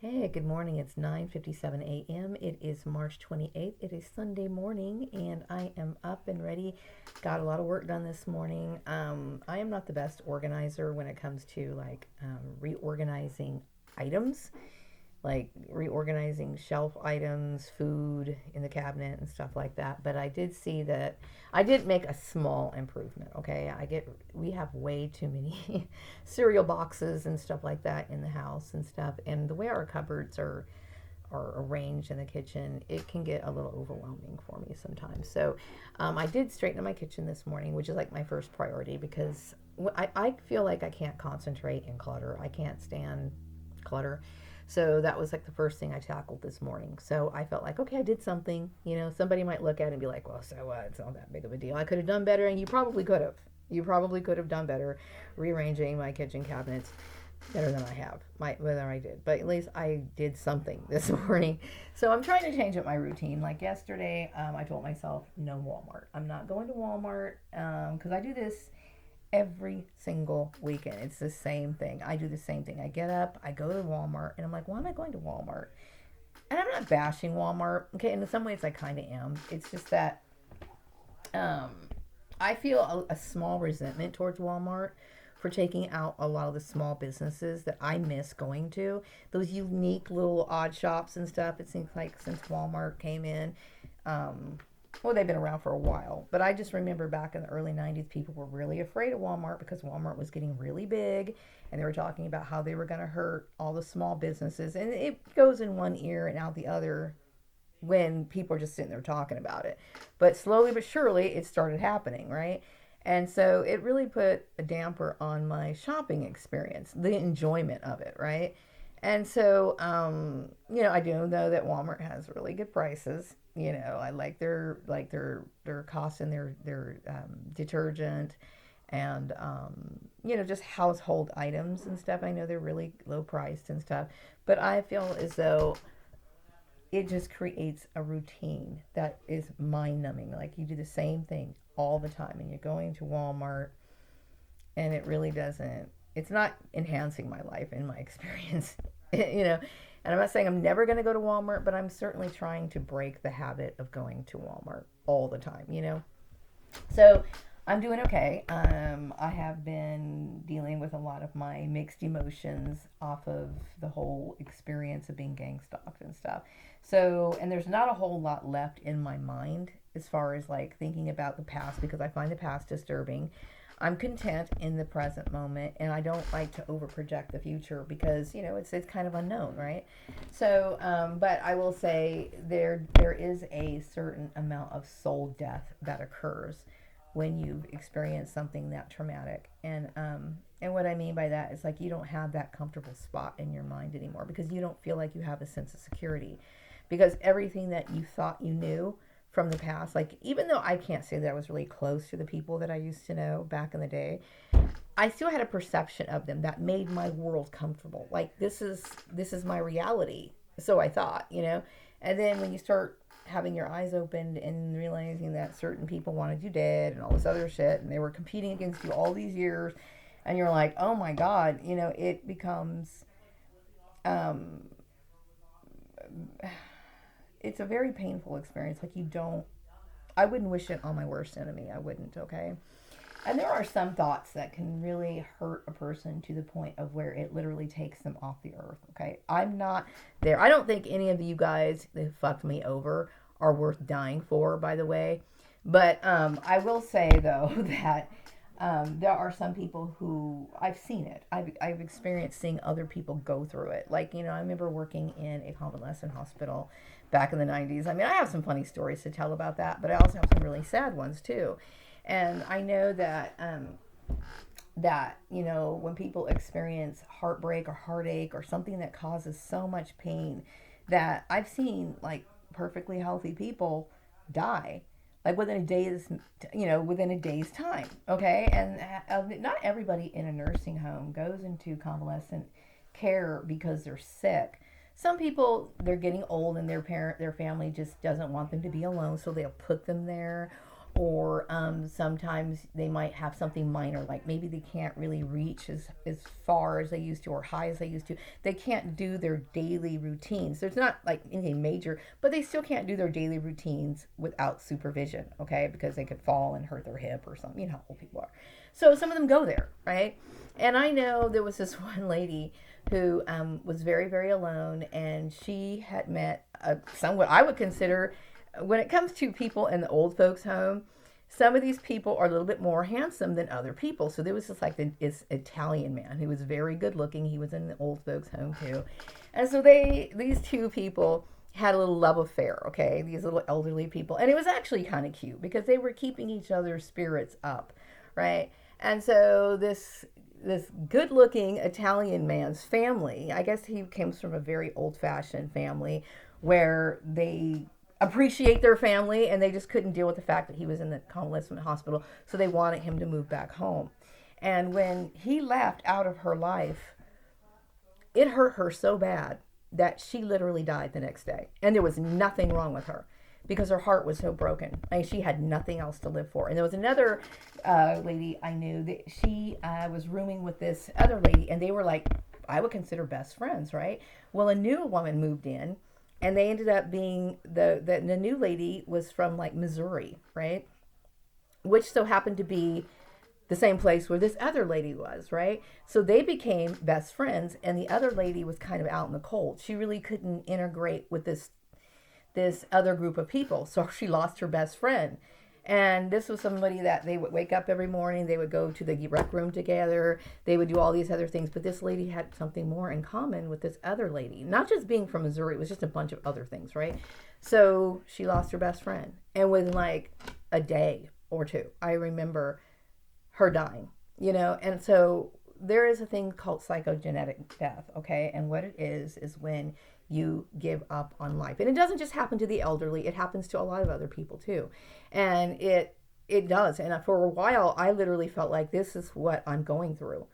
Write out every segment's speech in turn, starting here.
Hey, good morning. It's 9:57 a.m. It is March 28th. It is Sunday morning and I am up and ready. Got a lot of work done this morning. I am not the best organizer when it comes to reorganizing items, like reorganizing shelf items, food in the cabinet and stuff like that. But I did see that I did make a small improvement. Okay, we have way too many cereal boxes and stuff like that in the house and stuff, and the way our cupboards are arranged in the kitchen, it can get a little overwhelming for me sometimes. So I did straighten up my kitchen this morning, which is like my first priority because I feel like I can't concentrate in clutter. I can't stand clutter. So that was like the first thing I tackled this morning. So I felt like, okay, I did something. Somebody might look at it and be like, well, so what? It's not that big of a deal. I could have done better, and you probably could have. You probably could have done better rearranging my kitchen cabinets better than I have. Whether I did, but at least I did something this morning. So I'm trying to change up my routine. Like yesterday, I told myself no Walmart. I'm not going to Walmart because I do this every single weekend. It's the same thing. I do the same thing. I get up, I go to Walmart, and I'm like, why am I going to Walmart? And I'm not bashing Walmart. Okay, in some ways I kind of am. It's just that um, I feel a small resentment towards Walmart for taking out a lot of the small businesses that I miss going to. Those unique little odd shops and stuff. It seems like since Walmart came in, um, well, they've been around for a while, but I just remember back in the early 90s, people were really afraid of Walmart because Walmart was getting really big and they were talking about how they were going to hurt all the small businesses. And it goes in one ear and out the other when people are just sitting there talking about it. But slowly but surely, it started happening, right? And so it really put a damper on my shopping experience, the enjoyment of it, right? And so, I do know that Walmart has really good prices. I like their costs and their detergent and just household items and stuff. I know they're really low priced and stuff, but I feel as though it just creates a routine that is mind numbing. Like you do the same thing all the time, and you're going to Walmart, and it really doesn't. It's not enhancing my life in my experience, you know. And I'm not saying I'm never going to go to Walmart, but I'm certainly trying to break the habit of going to Walmart all the time. So I'm doing okay. I have been dealing with a lot of my mixed emotions off of the whole experience of being gang stalked and stuff. So, and there's not a whole lot left in my mind as far as like thinking about the past because I find the past disturbing. I'm content in the present moment, and I don't like to over project the future because it's kind of unknown, right? So, but I will say there is a certain amount of soul death that occurs when you've experienced something that traumatic, and what I mean by that is like you don't have that comfortable spot in your mind anymore because you don't feel like you have a sense of security because everything that you thought you knew from the past, like even though I can't say that I was really close to the people that I used to know back in the day, I still had a perception of them that made my world comfortable. Like this is my reality. So I thought. And then when you start having your eyes opened and realizing that certain people wanted you dead and all this other shit and they were competing against you all these years and you're like, "Oh my god," it becomes um it's a very painful experience. Like you don't I wouldn't wish it on my worst enemy. I wouldn't, okay? And there are some thoughts that can really hurt a person to the point of where it literally takes them off the earth. Okay, I'm not there. I don't think any of you guys that fucked me over are worth dying for, by the way. But I will say though that there are some people who I've seen it. I've experienced seeing other people go through it. Like I remember working in a convalescent hospital back in the 90s. I mean, I have some funny stories to tell about that, but I also have some really sad ones too. And I know that when people experience heartbreak or heartache or something that causes so much pain, that I've seen like perfectly healthy people die like within a day's time. Okay, and not everybody in a nursing home goes into convalescent care because they're sick. Some people, they're getting old and their family just doesn't want them to be alone, so they'll put them there. or sometimes they might have something minor, like maybe they can't really reach as far as they used to or high as they used to. They can't do their daily routines. So it's not like anything major, but they still can't do their daily routines without supervision, okay? Because they could fall and hurt their hip or something. You know how old people are. So some of them go there, right? And I know there was this one lady who was very, very alone, and she had met someone I would consider, when it comes to people in the old folks home, some of these people are a little bit more handsome than other people. So there was just like this Italian man who was very good looking. He was in the old folks home too. And so these two people had a little love affair, okay? These little elderly people. And it was actually kind of cute because they were keeping each other's spirits up, right? And so this good looking Italian man's family, I guess he comes from a very old fashioned family where they appreciate their family, and they just couldn't deal with the fact that he was in the convalescent hospital, so they wanted him to move back home. And when he left out of her life, it hurt her so bad that she literally died the next day. And there was nothing wrong with her because her heart was so broken. I mean, she had nothing else to live for. And there was another lady I knew that she was rooming with this other lady, and they were like, I would consider best friends, right? Well, a new woman moved in, and they ended up being the new lady was from like Missouri, right? Which so happened to be the same place where this other lady was, right? So they became best friends, and the other lady was kind of out in the cold. She really couldn't integrate with this other group of people, so she lost her best friend. And this was somebody that they would wake up every morning, they would go to the rec room together, they would do all these other things. But this lady had something more in common with this other lady. Not just being from Missouri, it was just a bunch of other things, right? So she lost her best friend. And within like a day or two, I remember her dying, you know? And so there is a thing called psychogenetic death, okay? And what it is when you give up on life. And it doesn't just happen to the elderly, it happens to a lot of other people too. And it does. And for a while I literally felt like this is what I'm going through.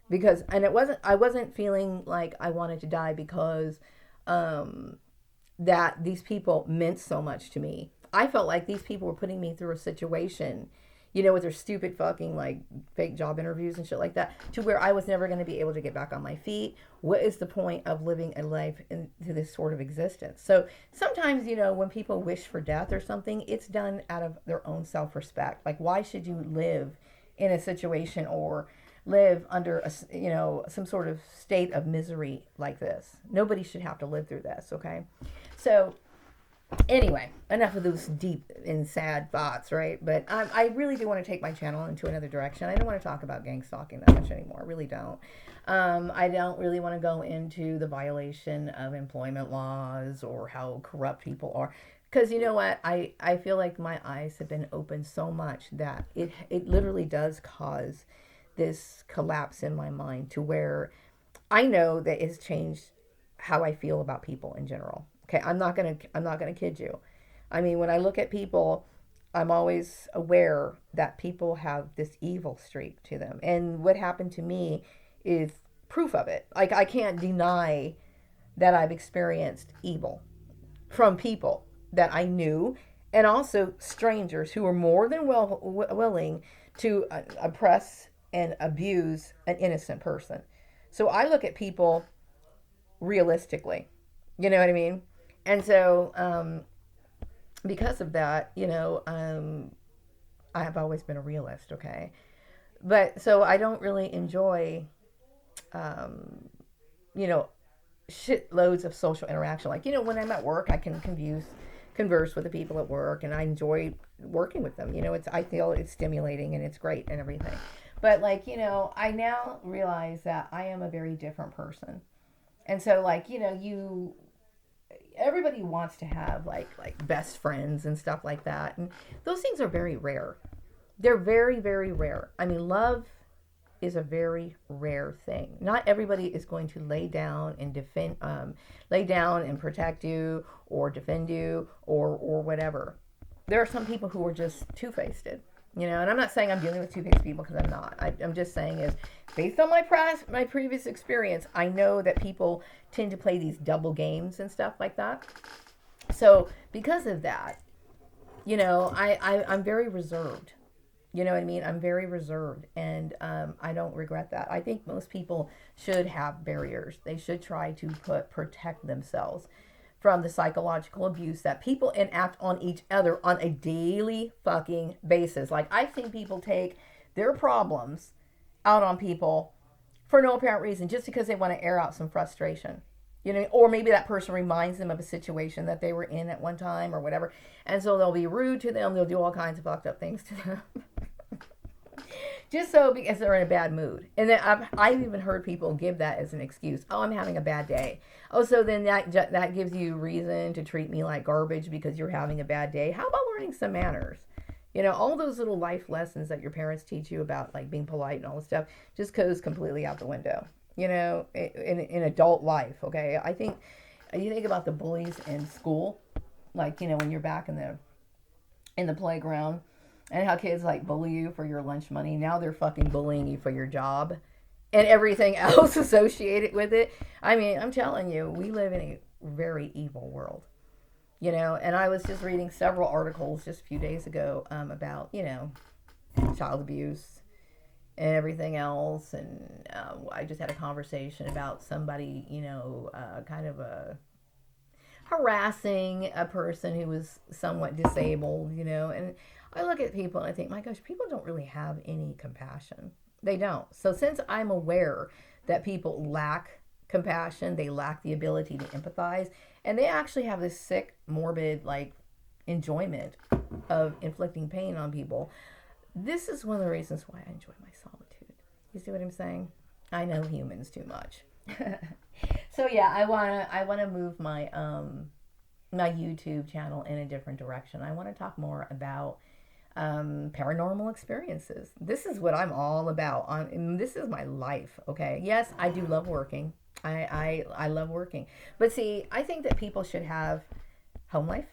Because I wasn't feeling like I wanted to die because that these people meant so much to me. I felt like these people were putting me through a situation, you know, with their stupid fucking like fake job interviews and shit like that, to where I was never going to be able to get back on my feet. What is the point of living a life into this sort of existence? So sometimes, you know, when people wish for death or something, it's done out of their own self-respect. Like, why should you live in a situation or live under a, you know, some sort of state of misery like this? Nobody should have to live through this, okay? So anyway, enough of those deep and sad thoughts, right? But I really do want to take my channel into another direction. I don't want to talk about gang stalking that much anymore. I really don't. I don't really want to go into the violation of employment laws or how corrupt people are. Because you know what? I feel like my eyes have been opened so much that it literally does cause this collapse in my mind to where I know that it's changed how I feel about people in general. Okay, I'm not gonna kid you. I mean, when I look at people, I'm always aware that people have this evil streak to them. And what happened to me is proof of it. Like, I can't deny that I've experienced evil from people that I knew, and also strangers who were more than willing to oppress and abuse an innocent person. So I look at people realistically. You know what I mean? And so, because of that, you know, I have always been a realist, okay? But so I don't really enjoy, you know, shitloads of social interaction. Like, you know, when I'm at work, I can converse with the people at work, and I enjoy working with them. You know, I feel it's stimulating and it's great and everything. But like, you know, I now realize that I am a very different person. And so, like, you know, everybody wants to have like best friends and stuff like that, and those things are very rare. They're very, very rare. I mean, love is a very rare thing. Not everybody is going to lay down and protect you or defend you or whatever. There are some people who are just two-faced, you know, and I'm not saying I'm dealing with two-faced people, because I'm not. I'm just saying is, based on my previous experience, I know that people tend to play these double games and stuff like that. So because of that, I'm very reserved. You know what I mean? I'm very reserved, and I don't regret that. I think most people should have barriers. They should try to protect themselves from the psychological abuse that people enact on each other on a daily fucking basis. Like, I've seen people take their problems out on people for no apparent reason, just because they want to air out some frustration. Or maybe that person reminds them of a situation that they were in at one time or whatever. And so they'll be rude to them. They'll do all kinds of fucked up things to them. Just so because they're in a bad mood. And then I've even heard people give that as an excuse. Oh, I'm having a bad day. Oh, so then that gives you reason to treat me like garbage because you're having a bad day. How about learning some manners? All those little life lessons that your parents teach you about, like being polite and all this stuff, just goes completely out the window, in adult life, okay? I think, you think about the bullies in school, like, when you're back in the playground, and how kids, like, bully you for your lunch money. Now they're fucking bullying you for your job and everything else associated with it. I mean, I'm telling you, we live in a very evil world. And I was just reading several articles just a few days ago about, child abuse and everything else. And I just had a conversation about somebody, kind of harassing a person who was somewhat disabled, and I look at people and I think, my gosh, people don't really have any compassion. They don't. So since I'm aware that people lack compassion, they lack the ability to empathize, and they actually have this sick, morbid, like, enjoyment of inflicting pain on people. This is one of the reasons why I enjoy my solitude. You see what I'm saying? I know humans too much. So yeah, I wanna move my my YouTube channel in a different direction. I want to talk more about paranormal experiences. This is what I'm all about. This is my life. Okay. Yes, I do love working. I love working. But see, I think that people should have home life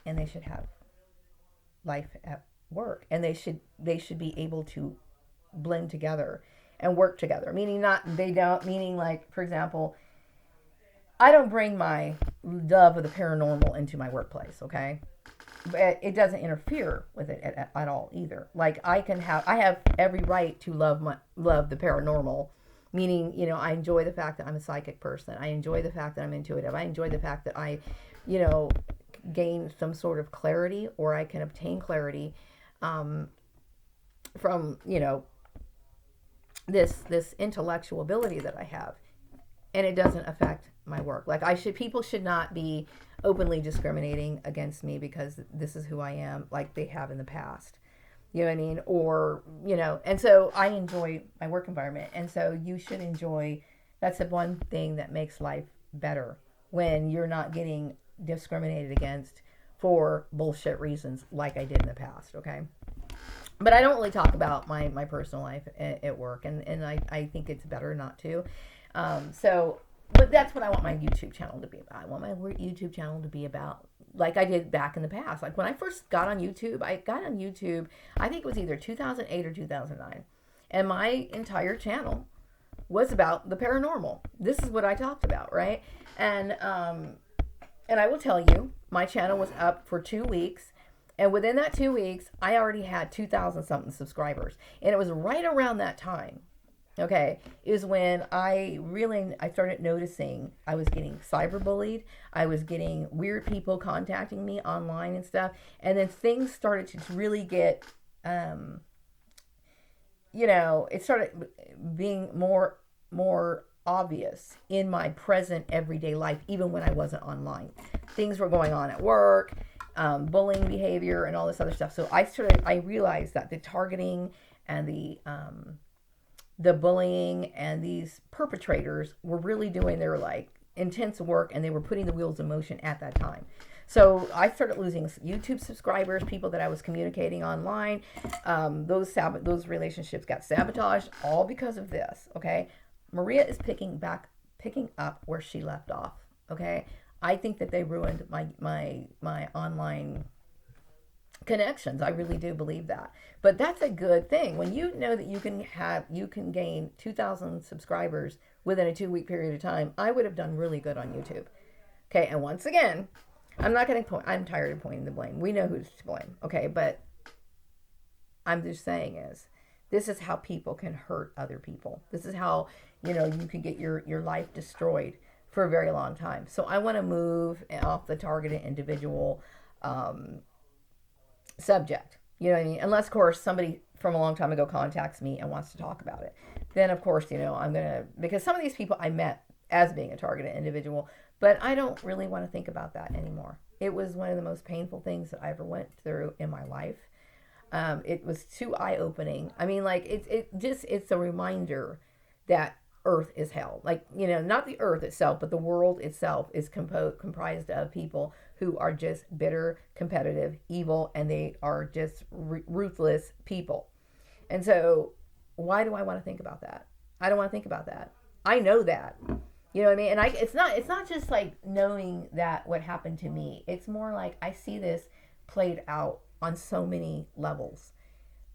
and they should have life at work, and they should be able to blend together and work together. Meaning like, for example, I don't bring my love of the paranormal into my workplace, okay? But it doesn't interfere with it at all either. Like, I have every right to love the paranormal. Meaning, I enjoy the fact that I'm a psychic person. I enjoy the fact that I'm intuitive. I enjoy the fact that I, gain some sort of clarity, or I can obtain clarity from, this intellectual ability that I have. And it doesn't affect my work. Like, people should not be openly discriminating against me because this is who I am, like they have in the past. You know what I mean? Or, and so I enjoy my work environment. And so you should enjoy, that's the one thing that makes life better, when you're not getting discriminated against for bullshit reasons like I did in the past, okay? But I don't really talk about my personal life at work, and I think it's better not to. But that's what I want my YouTube channel to be about. I want my YouTube channel to be about, like I did back in the past. Like, when I first got on YouTube, I think it was either 2008 or 2009. And my entire channel was about the paranormal. This is what I talked about, right? And I will tell you, my channel was up for 2 weeks. And within that 2 weeks, I already had 2,000 something subscribers. And it was right around that time, okay, is when I started noticing I was getting cyberbullied. I was getting weird people contacting me online and stuff. And then things started to really get, it started being more obvious in my present everyday life, even when I wasn't online. Things were going on at work, bullying behavior and all this other stuff. So I realized that the targeting and the bullying and these perpetrators were really doing their, like, intense work, and they were putting the wheels in motion at that time. So I started losing YouTube subscribers, people that I was communicating online. Those relationships got sabotaged, all because of this. Okay, Maria is picking up where she left off. Okay, I think that they ruined my online connections. I really do believe that. But that's a good thing. When you know that you can gain 2,000 subscribers within a 2-week period of time, I would have done really good on YouTube. Okay, and once again, I'm not going to point, I'm tired of pointing the blame. We know who's to blame, okay? But I'm just saying is, this is how people can hurt other people. This is how, you know, you can get your life destroyed for a very long time. So I want to move off the targeted individual subject. You know what I mean? Unless, of course, somebody from a long time ago contacts me and wants to talk about it. Then, of course, you know, I'm going to, because some of these people I met as being a targeted individual, but I don't really want to think about that anymore. It was one of the most painful things that I ever went through in my life. It was too eye-opening. I mean, like, it's a reminder that earth is hell. Like, you know, not the earth itself, but the world itself is comprised of people who are just bitter, competitive, evil, and they are just ruthless people. And so why do I want to think about that? I don't want to think about that. I know that. You know what I mean? And it's not just like knowing that what happened to me. It's more like I see this played out on so many levels.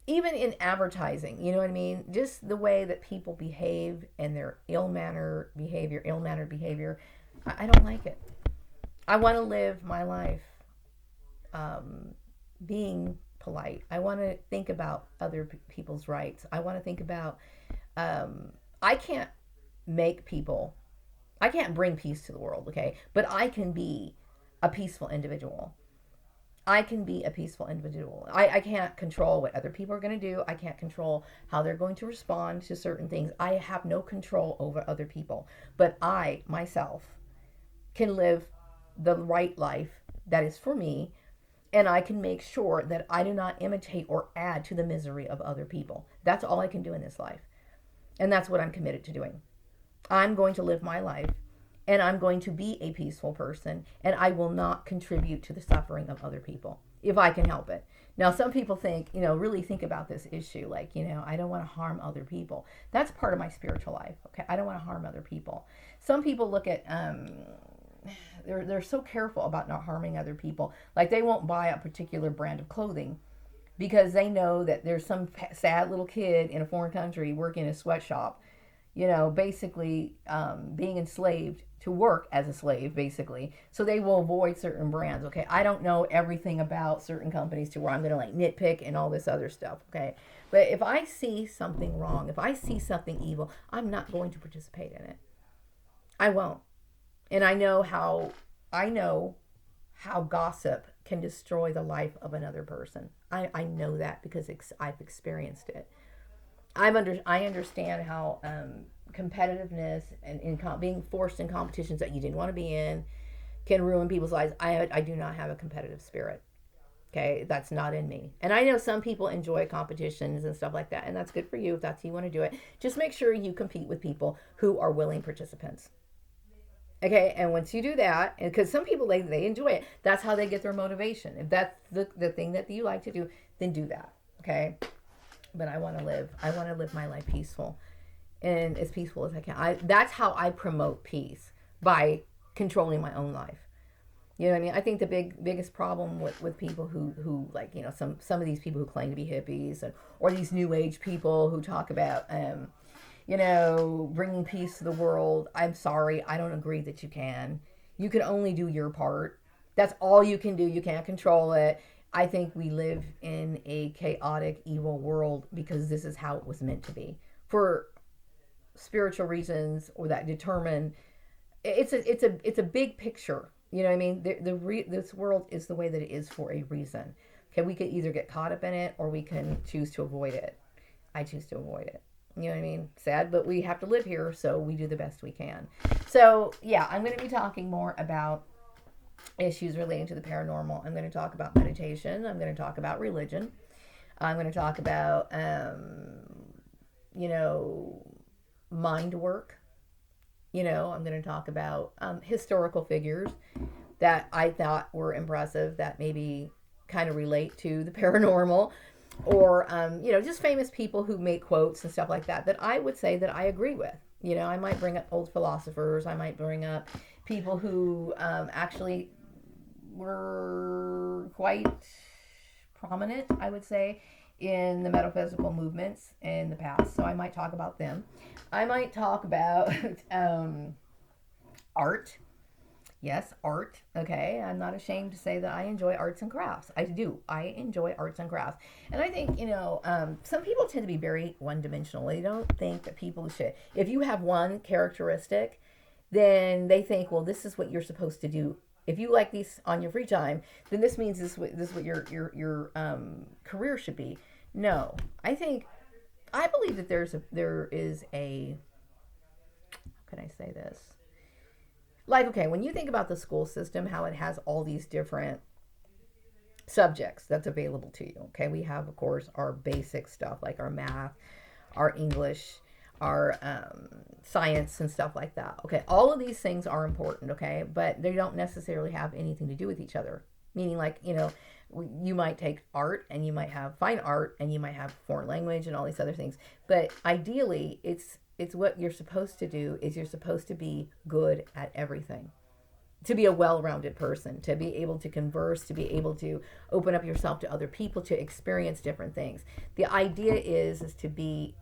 Even in advertising, you know what I mean? Just the way that people behave and their ill-mannered behavior, I don't like it. I want to live my life being polite. I want to think about other people's rights. I want to think about, I can't make people, I can't bring peace to the world, okay? But I can be a peaceful individual. I can be a peaceful individual. I can't control what other people are going to do. I can't control how they're going to respond to certain things. I have no control over other people. But I, myself, can live the right life that is for me, and I can make sure that I do not imitate or add to the misery of other people. That's all I can do in this life. And that's what I'm committed to doing. I'm going to live my life, and I'm going to be a peaceful person, and I will not contribute to the suffering of other people if I can help it. Now, some people think, you know, really think about this issue, like, you know, I don't want to harm other people. That's part of my spiritual life, okay? I don't want to harm other people. Some people look at, they're so careful about not harming other people. Like, they won't buy a particular brand of clothing because they know that there's some sad little kid in a foreign country working in a sweatshop, you know, basically being enslaved to work as a slave, basically. So they will avoid certain brands, okay? I don't know everything about certain companies to where I'm going to like nitpick and all this other stuff, okay? But if I see something wrong, if I see something evil, I'm not going to participate in it. I won't. And I know how gossip can destroy the life of another person. I know that because I've experienced it. I understand how competitiveness and being forced in competitions that you didn't want to be in can ruin people's lives. I do not have a competitive spirit. Okay, that's not in me. And I know some people enjoy competitions and stuff like that, and that's good for you if that's how you want to do it. Just make sure you compete with people who are willing participants. Okay, and once you do that, and because some people they enjoy it, that's how they get their motivation. If that's the thing that you like to do, then do that. Okay, but I want to live my life peaceful, and as peaceful as I can. That's how I promote peace, by controlling my own life. You know what I mean? I think the biggest problem with people who like, you know, some of these people who claim to be hippies or these new age people who talk about you know, bringing peace to the world. I'm sorry, I don't agree that you can. You can only do your part. That's all you can do. You can't control it. I think we live in a chaotic, evil world because this is how it was meant to be. For spiritual reasons or that determine it's a big picture. You know what I mean? This world is the way that it is for a reason. Okay, we could either get caught up in it or we can choose to avoid it. I choose to avoid it. You know what I mean? Sad, but we have to live here, so we do the best we can. So, yeah, I'm going to be talking more about issues relating to the paranormal. I'm going to talk about meditation. I'm going to talk about religion. I'm going to talk about, you know, mind work. You know, I'm going to talk about historical figures that I thought were impressive that maybe kind of relate to the paranormal. Or, you know, just famous people who make quotes and stuff like that I would say that I agree with. You know, I might bring up old philosophers. I might bring up people who actually were quite prominent, I would say, in the metaphysical movements in the past. So I might talk about them. I might talk about art. Yes, art. Okay, I'm not ashamed to say that I enjoy arts and crafts. I do. I enjoy arts and crafts, and I think some people tend to be very one-dimensional. They don't think that people should. If you have one characteristic, then they think, well, this is what you're supposed to do. If you like these on your free time, then this means this is what your career should be. No, I believe that there is a, how can I say this? Like, okay, when you think about the school system, how it has all these different subjects that's available to you. Okay, we have, of course, our basic stuff like our math, our English, our science, and stuff like that. Okay, all of these things are important. Okay, but they don't necessarily have anything to do with each other. Meaning, like, you might take art and you might have fine art and you might have foreign language and all these other things. But ideally, it's what you're supposed to do is you're supposed to be good at everything, to be a well-rounded person, to be able to converse, to be able to open up yourself to other people, to experience different things. The idea is to be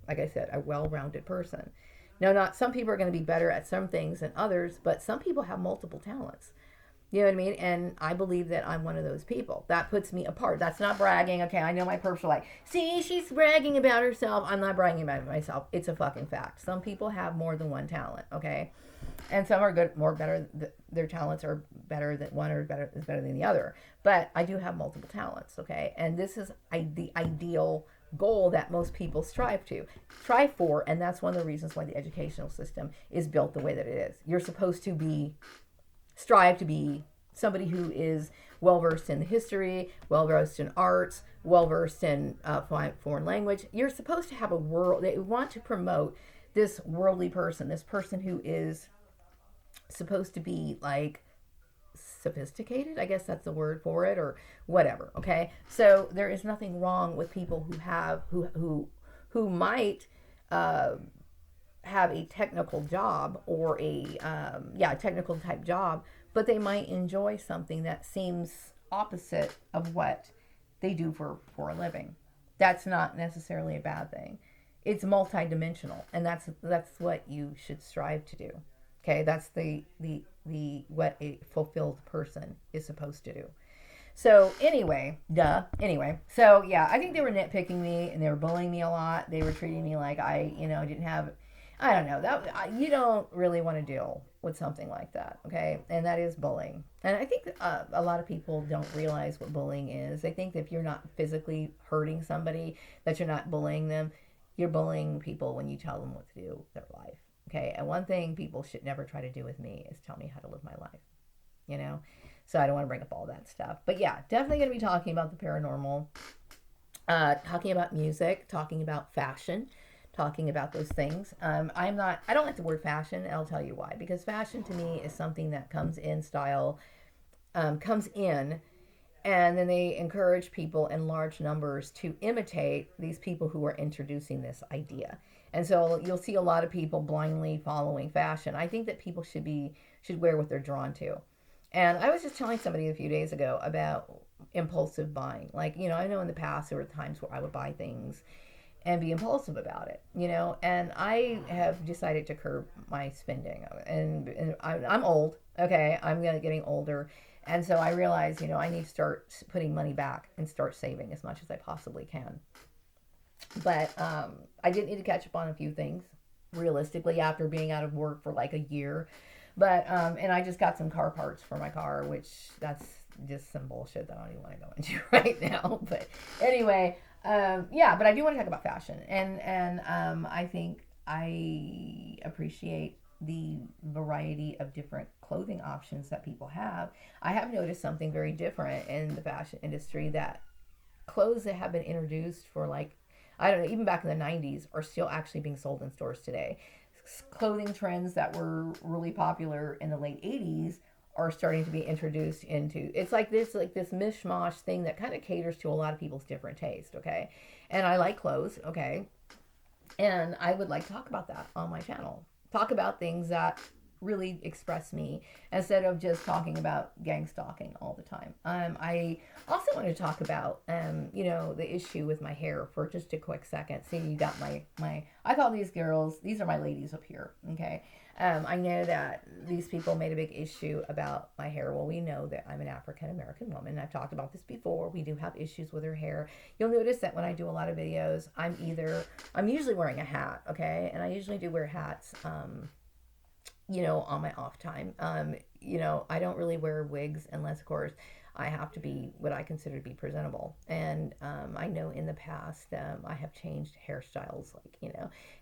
like I said, a well-rounded person. Now, not some people are going to be better at some things than others, but some people have multiple talents. You know what I mean? And I believe that I'm one of those people. That puts me apart. That's not bragging. Okay, I know my perps are like, see, she's bragging about herself. I'm not bragging about myself. It's a fucking fact. Some people have more than one talent, okay? And some are good, more better. Their talents are better than one, or is better than the other. But I do have multiple talents, okay? And this is the ideal goal that most people strive for, and that's one of the reasons why the educational system is built the way that it is. You're supposed to strive to be somebody who is well versed in history, well versed in arts, well versed in foreign language. You're supposed to have a world. They want to promote this worldly person, this person who is supposed to be like sophisticated. I guess that's the word for it, or whatever. Okay, so there is nothing wrong with people who might. Have a technical job or technical type job, but they might enjoy something that seems opposite of what they do for a living. That's not necessarily a bad thing. It's multidimensional, and that's what you should strive to do. Okay, that's the what a fulfilled person is supposed to do. So anyway, so yeah, I think they were nitpicking me and they were bullying me a lot. They were treating me like I didn't have, I don't know, you don't really want to deal with something like that, okay? And that is bullying. And I think a lot of people don't realize what bullying is. They think that if you're not physically hurting somebody, that you're not bullying them. You're bullying people when you tell them what to do with their life, okay? And one thing people should never try to do with me is tell me how to live my life, you know? So I don't want to bring up all that stuff. But yeah, definitely going to be talking about the paranormal, talking about music, talking about fashion, talking about those things. I don't like the word fashion, and I'll tell you why. Because fashion to me is something that comes in style, comes in, and then they encourage people in large numbers to imitate these people who are introducing this idea. And so you'll see a lot of people blindly following fashion. I think that people should wear what they're drawn to. And I was just telling somebody a few days ago about impulsive buying. Like, I know in the past there were times where I would buy things and be impulsive about it, and I have decided to curb my spending. And I'm old, okay? I'm getting older. And so I realize, I need to start putting money back and start saving as much as I possibly can. But I did need to catch up on a few things, realistically, after being out of work for like a year. But, and I just got some car parts for my car, which that's just some bullshit that I don't even want to go into right now. But anyway, but I do want to talk about fashion. And I think I appreciate the variety of different clothing options that people have. I have noticed something very different in the fashion industry, that clothes that have been introduced for like, I don't know, even back in the 90s are still actually being sold in stores today. Clothing trends that were really popular in the late 80s are starting to be introduced into, it's like this mishmash thing that kind of caters to a lot of people's different taste, okay? And I like clothes, okay? And I would like to talk about that on my channel. Talk about things that really express me instead of just talking about gang stalking all the time. I also want to talk about, the issue with my hair for just a quick second. See, you got my I call these girls, these are my ladies up here, okay? I know that these people made a big issue about my hair. Well, we know that I'm an African American woman. I've talked about this before. We do have issues with her hair. You'll notice that when I do a lot of videos, I'm usually wearing a hat, okay? And I usually do wear hats, on my off time. I don't really wear wigs unless, of course, I have to be what I consider to be presentable. And I know in the past I have changed hairstyles,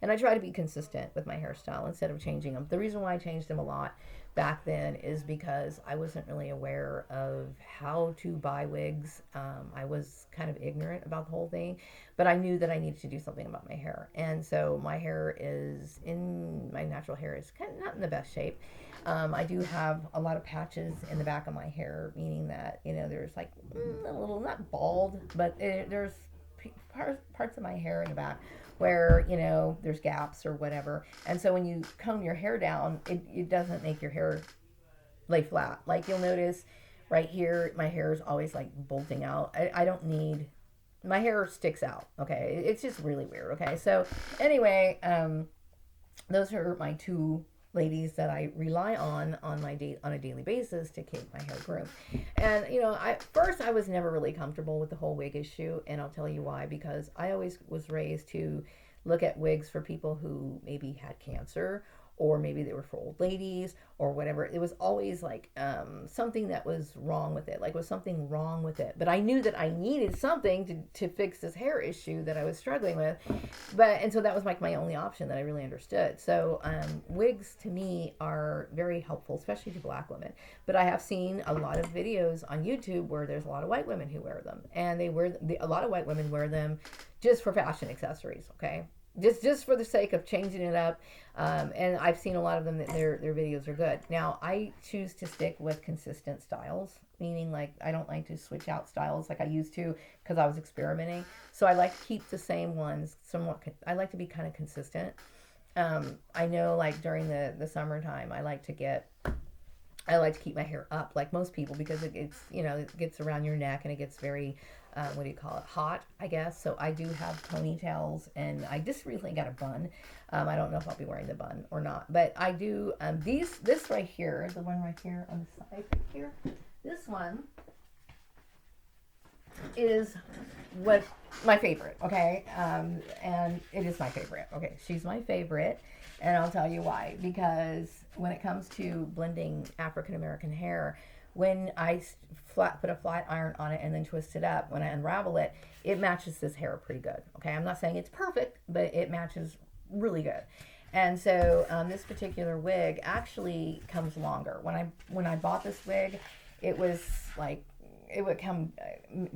and I try to be consistent with my hairstyle instead of changing them. The reason why I changed them a lot back then is because I wasn't really aware of how to buy wigs. I was kind of ignorant about the whole thing, but I knew that I needed to do something about my hair. And so my natural hair is kind of not in the best shape. I do have a lot of patches in the back of my hair, meaning that, there's like a little, not bald, but there's parts of my hair in the back where, there's gaps or whatever. And so when you comb your hair down, it doesn't make your hair lay flat. Like you'll notice right here, my hair is always like bolting out. I don't need, my hair sticks out. Okay. It's just really weird. Okay. So anyway, those are my two ladies that I rely on a daily basis to keep my hair groomed. And I was never really comfortable with the whole wig issue, and I'll tell you why. Because I always was raised to look at wigs for people who maybe had cancer, or maybe they were for old ladies or whatever. It was always like something that was wrong with it. Like, was something wrong with it? But I knew that I needed something to fix this hair issue that I was struggling with. And so that was like my only option that I really understood. So wigs to me are very helpful, especially to Black women. But I have seen a lot of videos on YouTube where there's a lot of white women who wear them, and a lot of white women wear them just for fashion accessories. Okay. Just for the sake of changing it up. And I've seen a lot of them that their videos are good. Now, I choose to stick with consistent styles, meaning like I don't like to switch out styles like I used to because I was experimenting. So I like to keep the same ones somewhat. I like to be kind of consistent. I know like during the summertime, I like to keep my hair up like most people because it gets around your neck and it gets very, what do you call it, hot, I guess. So I do have ponytails, and I just recently got a bun. I don't know if I'll be wearing the bun or not, but I do, this right here, the one right here on the side right here, this one is what my favorite, okay? And it is my favorite. Okay, she's my favorite, and I'll tell you why. Because when it comes to blending African American hair, when I put a flat iron on it and then twist it up, when I unravel it, it matches this hair pretty good. Okay, I'm not saying it's perfect, but it matches really good. And so this particular wig actually comes longer. When I bought this wig, it was like, it would come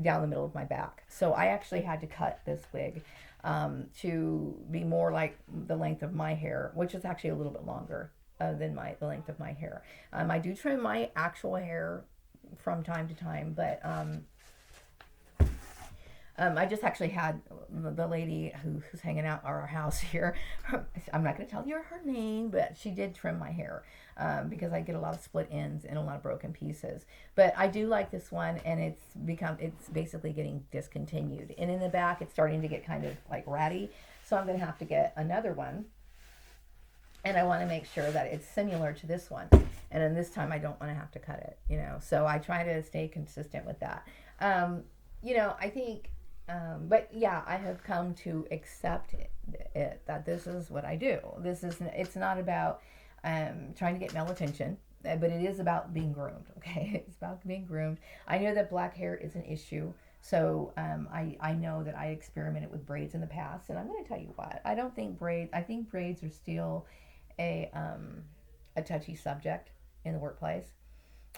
down the middle of my back. So I actually had to cut this wig to be more like the length of my hair, which is actually a little bit longer than the length of my hair. I do trim my actual hair from time to time, but I just actually had the lady who's hanging out at our house here. I'm not going to tell you her name, but she did trim my hair because I get a lot of split ends and a lot of broken pieces. But I do like this one, and it's basically getting discontinued. And in the back, it's starting to get kind of like ratty. So I'm going to have to get another one. And I want to make sure that it's similar to this one. And then this time I don't want to have to cut it, So I try to stay consistent with that. I think, but yeah, I have come to accept it that this is what I do. It's not about trying to get male attention, but it is about being groomed, okay? It's about being groomed. I know that black hair is an issue. So I know that I experimented with braids in the past, and I'm going to tell you what. I think braids are still a touchy subject in the workplace.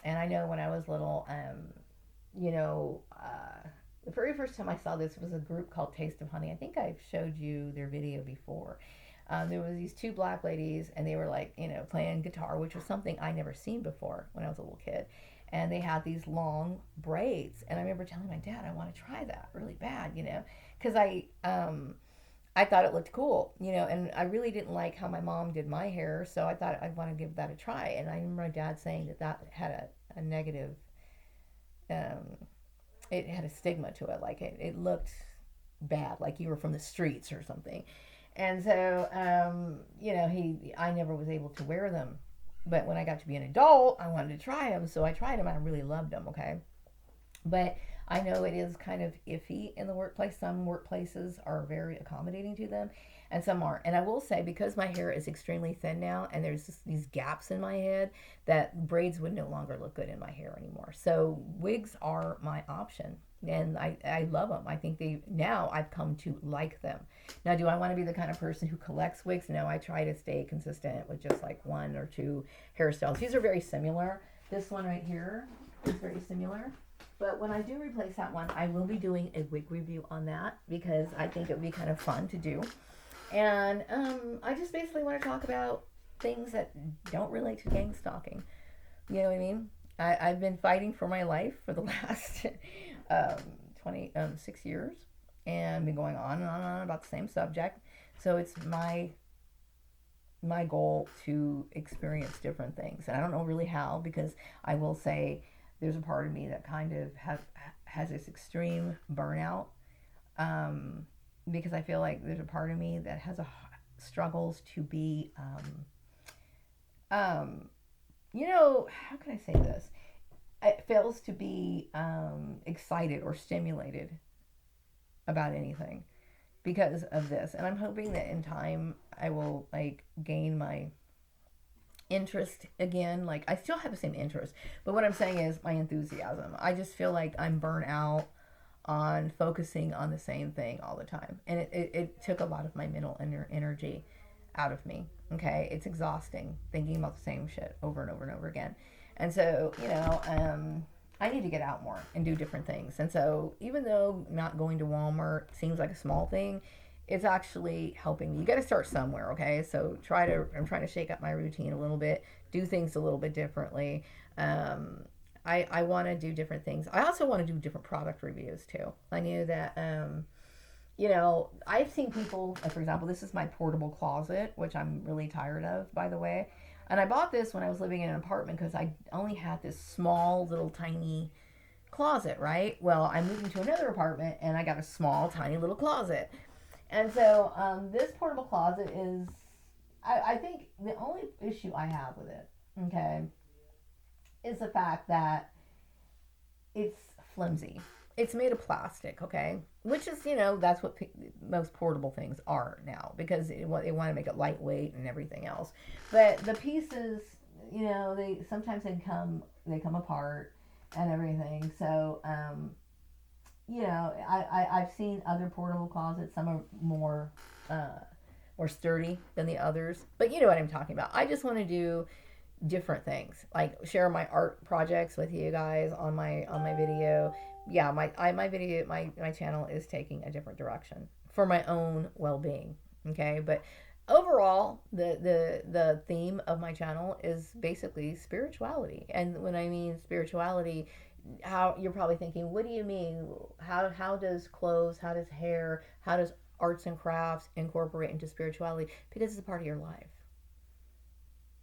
And I know when I was little, the very first time I saw this was a group called Taste of Honey. I think I've showed you their video before. There was these two black ladies, and they were like, playing guitar, which was something I never seen before when I was a little kid. And they had these long braids, and I remember telling my dad, I want to try that really bad, because I thought it looked cool, and I really didn't like how my mom did my hair, so I thought I'd want to give that a try. And I remember my dad saying that had a negative, it had a stigma to it, like it looked bad, like you were from the streets or something. And so, you know, I never was able to wear them. But when I got to be an adult, I wanted to try them. So I tried them and I really loved them, okay? But I know it is kind of iffy in the workplace. Some workplaces are very accommodating to them, and some aren't. And I will say, because my hair is extremely thin now, and there's just these gaps in my head, that braids would no longer look good in my hair anymore. So wigs are my option. And I love them. I think now I've come to like them. Now, do I want to be the kind of person who collects wigs? No, I try to stay consistent with just like one or two hairstyles. These are very similar. This one right here is very similar. But when I do replace that one, I will be doing a wig review on that because I think it would be kind of fun to do. And I just basically want to talk about things that don't relate to gang stalking. You know what I mean? I've been fighting for my life for the last 26 years and been going on and on and on about the same subject. So it's my goal to experience different things. And I don't know really how, because I will say there's a part of me that kind of has this extreme burnout, because I feel like there's a part of me that struggles to be, you know, how can I say this? It fails to be excited or stimulated about anything because of this. And I'm hoping that in time I will like gain my interest again. Like, I still have the same interest, but what I'm saying is my enthusiasm. I just feel like I'm burnt out on focusing on the same thing all the time, and it took a lot of my mental energy out of me. Okay, it's exhausting thinking about the same shit over and over and over again. And so, you know, I need to get out more and do different things. And so, even though not going to Walmart seems like a small thing, it's actually helping me. You got to start somewhere, okay? So I'm trying to shake up my routine a little bit, do things a little bit differently. I want to do different things. I also want to do different product reviews too. I knew that, you know, I've seen people, like, for example, this is my portable closet, which I'm really tired of, by the way. And I bought this when I was living in an apartment because I only had this small little tiny closet, right? Well, I moved into another apartment and I got a small tiny little closet. And so this portable closet is, I think the only issue I have with it, okay, is the fact that it's flimsy. It's made of plastic, okay? Which is, you know, that's what most portable things are now, because they want to make it lightweight and everything else. But the pieces, you know, sometimes they come apart and everything. So, you know, I've seen other portable closets. Some are more sturdy than the others. But you know what I'm talking about. I just want to do different things, like share my art projects with you guys on my video. Yeah, my channel is taking a different direction for my own well-being. Okay, but overall, the theme of my channel is basically spirituality. And when I mean spirituality, how you're probably thinking, what do you mean? How does clothes, how does hair, how does arts and crafts incorporate into spirituality? Because it's a part of your life.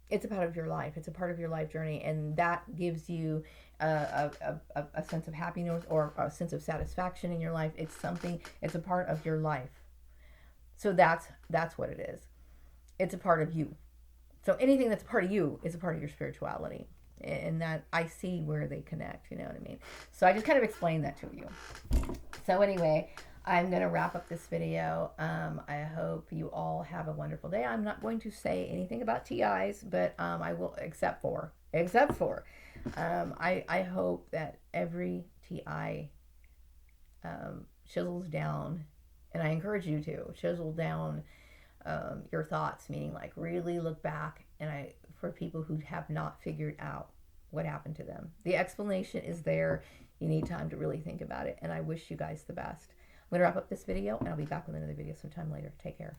It's a part of your life. It's a part of your life journey, and that gives you a sense of happiness or a sense of satisfaction in your life. It's something. It's a part of your life. So that's what it is. It's a part of you. So anything that's a part of you is a part of your spirituality, and that I see where they connect. You know what I mean? So I just kind of explained that to you. So anyway, I'm going to wrap up this video. I hope you all have a wonderful day. I'm not going to say anything about TIs, but I will, except for, I hope that every TI chisels down, and I encourage you to chisel down your thoughts, meaning like really look back, and for people who have not figured out what happened to them. The explanation is there. You need time to really think about it, and I wish you guys the best. I'm going to wrap up this video, and I'll be back with another video sometime later. Take care.